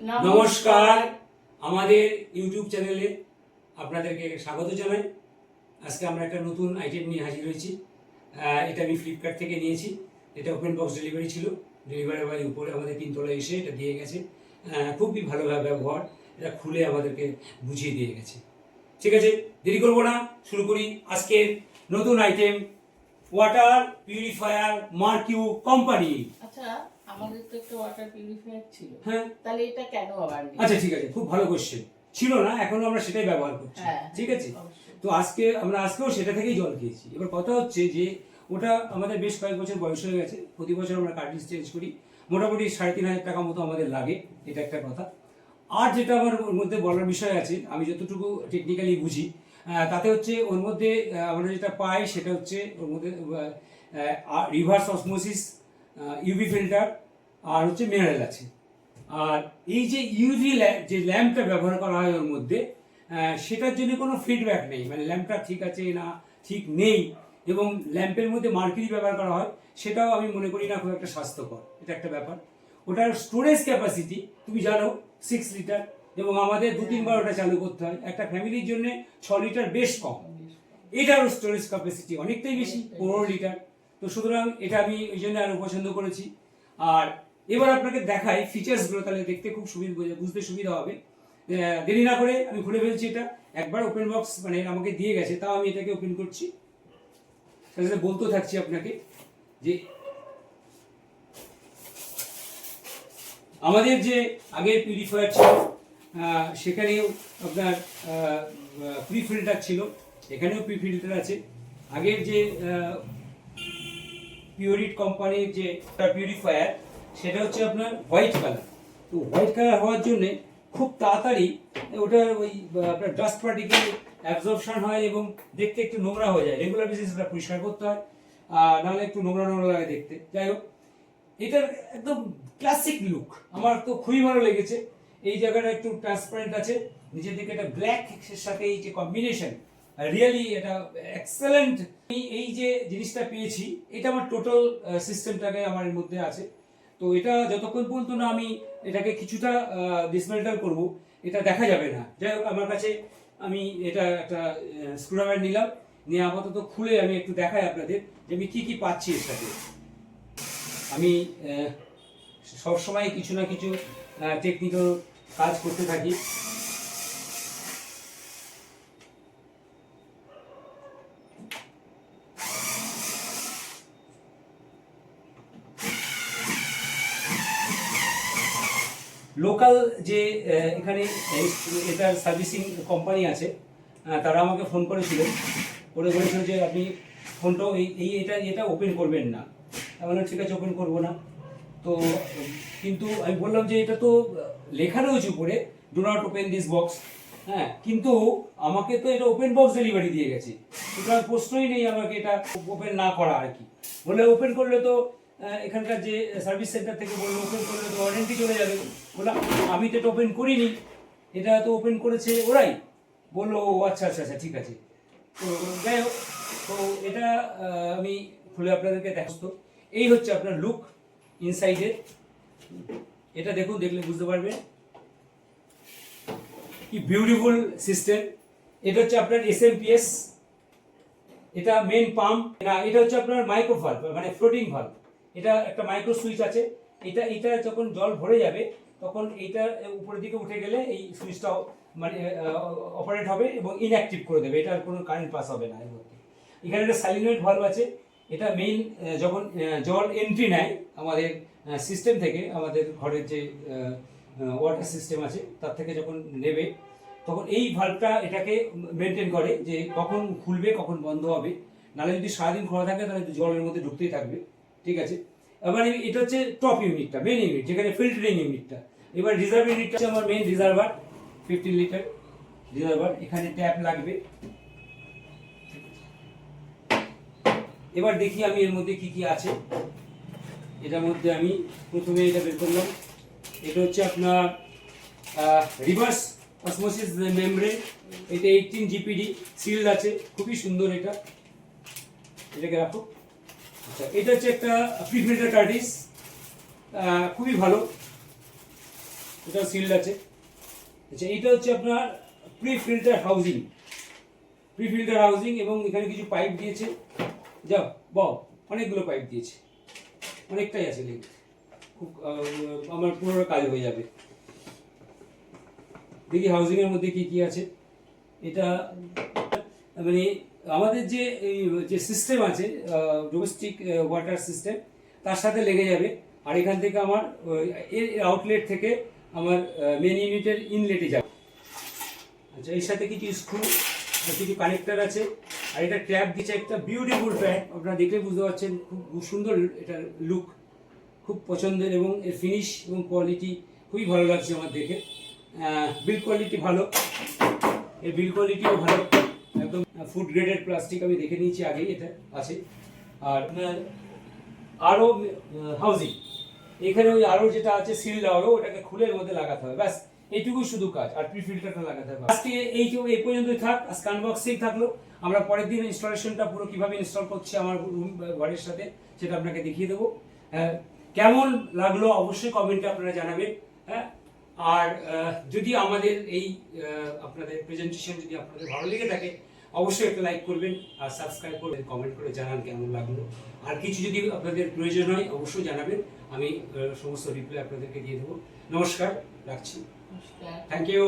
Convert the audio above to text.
নমস্কার, আমাদের ইউটিউব চ্যানেলে আপনাদেরকে স্বাগত জানাই। আজকে আমরা একটা নতুন আইটেম নিয়ে হাজির হয়েছি। এটা আমি ফ্লিপকার্ট থেকে নিয়েছি। এটা ওপেন বক্স ডেলিভারি ছিল। ডেলিভারি বয় উপরে আমাদের 3 তলায় এসে এটা দিয়ে গেছে। খুবই ভালোভাবে ব্যবহার, এটা খুলে আমাদেরকে বুঝিয়ে দিয়ে গেছে। ঠিক আছে, দেরি করবো না, শুরু করি আজকের নতুন আইটেম, ওয়াটার পিউরিফায়ার মার্কিউ কোম্পানি। আচ্ছা, আমাদের তো একটা ওয়াটার পিউরিফায়ার ছিল, হ্যাঁ, তাহলে এটা কেন আবার নেই? আচ্ছা ঠিক আছে, খুব ভালো কোশ্চেন। ছিল না, এখনো আমরা সেটাই ব্যবহার করছি। ঠিক আছে, তো আজকেও সেটা থেকেই জল খেয়েছি। এবার কথা হচ্ছে যে ওটা আমাদের বেশ কয়েক বছর বয়স হয়ে গেছে, প্রতি বছর আমরা কার্ট্রিজ চেঞ্জ করি, মোটামুটি 3,500 টাকা মতো আমাদের লাগে, এটা একটা কথা। আর যেটা আমার ওর মধ্যে বলার বিষয় আছে, আমি যতটুকু টেকনিক্যালি বুঝি, তাতে হচ্ছে ওর মধ্যে আমরা যেটা পাই সেটা হচ্ছে ওর মধ্যে রিভার্স অসমোসিস, ইউভি ফিল্টার, আর হচ্ছে মিনারেল আছে। আর এই যে ইউভি যে ল্যাম্পটা ব্যবহার করা হয় ওর মধ্যে, সেটার জন্য কোনো ফিডব্যাক নেই, মানে ল্যাম্পটা ঠিক আছে না ঠিক নেই। এবং ল্যাম্পের মধ্যে মার্কিউরি ব্যবহার করা হয়, সেটাও আমি মনে করি না খুব একটা স্বাস্থ্যকর। এটা একটা ব্যাপার। ওটার স্টোরেজ ক্যাপাসিটি তুমি জানো 6 লিটার, এবং আমাদের 2-3 বার ওটা চালু করতে হয়। একটা ফ্যামিলির জন্য 6 লিটার বেশ কম। এটারও স্টোরেজ ক্যাপাসিটি অনেকটাই বেশি, 15 লিটার। তো সুতরাং এটা আমি ওই জন্য আরো পছন্দ করেছি। আর এবার আপনাকে দেখাই ফিচার্সগুলো, তাহলে দেখতে খুব বুঝতে সুবিধা হবে। দেরি না করে আমি খুলে ফেলছি এটা। একবার ওপেন বক্স মানে আমাকে দিয়ে গেছে, তাও আমি এটাকে ওপেন করছি। তাহলে বলতে থাকছি আপনাকে যে আমাদের যে আগের পিউরিফায়ার ছিল, সেখানেও আপনার প্রি ফিল্টার ছিল, এখানেও প্রি ফিল্টার আছে। আগের যে পিউরিট কোম্পানির যে পিউরিফায়ার, সেটা হচ্ছে আপনার হোয়াইট কালার। তো হোয়াইট কালার হওয়ার জন্যে খুব তাড়াতাড়ি ওটার ওই আপনার ডাস্ট পার্টিকেল অ্যাবজর্পশন হয় এবং দেখতে একটু নোংরা হয়ে যায়। রেগুলার বেসিস ওটা পরিষ্কার করতে হয়, নাহলে একটু নোংরা নোংরা লাগে দেখতে। যাই হোক, এটার একদম ক্লাসিক লুক আমার তো খুবই ভালো লেগেছে। এই জায়গাটা একটু ট্রান্সপারেন্ট আছে, নিচের দিকে একটা ব্ল্যাক এর সাথে এই যে কম্বিনেশন, রিয়েলি এটা এক্সেলেন্ট। এই যে জিনিসটা পেয়েছি, এটা আমার টোটাল সিস্টেমটাকে আমার এর মধ্যে আছে। তো এটা যতক্ষণ পর্যন্ত না আমি এটাকে কিছুটা ডিসমেন্টাল করব, এটা দেখা যাবে না। যাই হোক, আমার কাছে আমি এটা একটা স্ক্রুড্রাইভার নিলাম, নিয়ে আপাতত খুলে আমি একটু দেখাই আপনাদের যে আমি কি কি পাচ্ছি এর সাথে। আমি সবসময় কিছু না কিছু টেকনিক্যাল কাজ করতে থাকি। লোকাল যে এখানে এটার সার্ভিসিং কোম্পানি আছে, তারা আমাকে ফোন করেছিল, বলেছিল যে আপনি ফোনটা এটা ওপেন করবেন না। আমি বললাম ঠিক আছে, ওপেন করবো না। তো কিন্তু আমি বললাম যে এটা তো লেখা রয়েছে উপরে, do not open this box. হ্যাঁ, কিন্তু আমাকে তো এটা ওপেন বক্স ডেলিভারি দিয়ে গেছে, সুতরাং প্রশ্নই নেই আমাকে এটা ওপেন না করা আর কি। বলে ওপেন করলে তো এখানকার যে সার্ভিস সেন্টার থেকে বললো ওপেন করলে তো ওয়ারেন্টি চলে যাবে। বললাম আমি তো এটা ওপেন করিনি, এটা তো ওপেন করেছে ওরাই। বললো ও আচ্ছা আচ্ছা আচ্ছা ঠিক আছে। তো যাই হোক, তো এটা আমি খুলে আপনাদেরকে দেখাবো। এই হচ্ছে আপনার লুক ইনসাইডের। এটা দেখুন, দেখলে বুঝতে পারবেন কি বিউটিফুল সিস্টেম। এটা হচ্ছে আপনার এসএমপিএস, এটা মেন পাম্প না, এটা হচ্ছে আপনার মাইক্রো ভালভ মানে ফ্লোটিং ভালভ। এটা একটা মাইক্রো সুইচ আছে, এটা যখন জল ভরে যাবে তখন এইটা উপরের দিকে উঠে গেলে এই সুইচটা মানে অপারেট হবে এবং ইনঅ্যাক্টিভ করে দেবে, এটার কোনো কারেন্ট পাস হবে না এর মধ্যে। এখানে একটা সাইলিনেট ভালভ আছে, এটা মেইন যখন জল এন্ট্রি নেয় আমাদের সিস্টেম থেকে, আমাদের ঘরের যে ওয়াটার সিস্টেম আছে তার থেকে যখন নেবে, তখন এই ভালভটা এটাকে মেনটেন করে যে কখন খুলবে কখন বন্ধ হবে। নাহলে যদি সারাদিন খোলা থাকে তাহলে জলের মধ্যে ঢুকতেই থাকবে। ঠিক আছে, এবার এটা হচ্ছে টপ ইউনিটটা, মেন ইউনিট, যেখানে ফিল্টারিং ইউনিটটা। এবার রিজার্ভ ইউনিটটা হচ্ছে আমার মেন রিজার্ভার, 15 লিটার রিজার্ভার। এখানে ট্যাপ লাগবে। এবার দেখি আমি এর মধ্যে কি কি আছে। এটার মধ্যে আমি প্রথমে এটা বের করলাম। এটা হচ্ছে আপনার রিভার্স অসমোসিস মেমব্রেন। এটা 18 জিপিডি সিলড আছে, খুবই সুন্দর এটা। এটাকে রাখো। আচ্ছা, এটা হচ্ছে একটা প্রি ফিল্টার কার্ট্রিজ, খুবই ভালো। এটা সিল্ড আছে। আচ্ছা, এইটা হচ্ছে আপনার প্রি ফিল্টার হাউজিং এবং এখানে কিছু পাইপ দিয়েছে, যাও অনেকগুলো পাইপ দিয়েছে, অনেকটাই আছে লেগ, খুব আমার পুরো কাজ হয়ে যাবে। দেখি হাউজিং এর মধ্যে কি কি আছে। এটা মানে আমাদের যে সিস্টেম আছে ডোমেস্টিক ওয়াটার সিস্টেম, তার সাথে লেগে যাবে। আর এখান থেকে আমার এর আউটলেট থেকে আমার মেন ইউনিটের ইনলেটে যাবে। আচ্ছা, এর সাথে কিছু স্ক্রু, কিছু কানেক্টর আছে, আর এটা ট্যাপ দিচ্ছে, একটা বিউটিফুল ট্যাপ, আপনারা দেখলে বুঝতে পারছেন খুব সুন্দর এটার লুক, খুব পছন্দের, এবং এর ফিনিশ এবং কোয়ালিটি খুবই ভালো লাগছে আমার দেখে। বিল্ড কোয়ালিটি ভালো, এর বিল্ড কোয়ালিটিও ভালো, একদম ফুড গ্রেডেড প্লাস্টিক, আমি দেখে নিয়েছি আগেই এটা আছে। আর আরও হাউজিং, এখানে ওই আরও যেটা আছে সিল আরও, ওটাকে খুলে এর মধ্যে লাগাতে হবে, ব্যাস এইটুকুই শুধু কাজ। আর প্রি ফিল্টারটা লাগাতে হবে। আজকে এই পর্যন্তই থাক, আজকে আনবক্সিং থাকলো। আমরা পরের দিন ইনস্টলেশনটা পুরো কিভাবে ইনস্টল করছি আমার রুম ঘরের সাথে, সেটা আপনাকে দেখিয়ে দেবো। কেমন লাগলো অবশ্যই কমেন্টে আপনারা জানাবেন। হ্যাঁ, আর যদি আমাদের এই আপনাদের প্রেজেন্টেশন যদি আপনাদের ভালো লেগে থাকে, অবশ্যই একটা লাইক করবেন আর সাবস্ক্রাইব করবেন, কমেন্ট করে জানান কেমন লাগলো। আর কিছু যদি আপনাদের প্রয়োজন হয় অবশ্যই জানাবেন, আমি সমস্ত রিপ্লাই আপনাদেরকে দিয়ে দেবো। নমস্কার, রাখছি, নমস্কার। Thank you.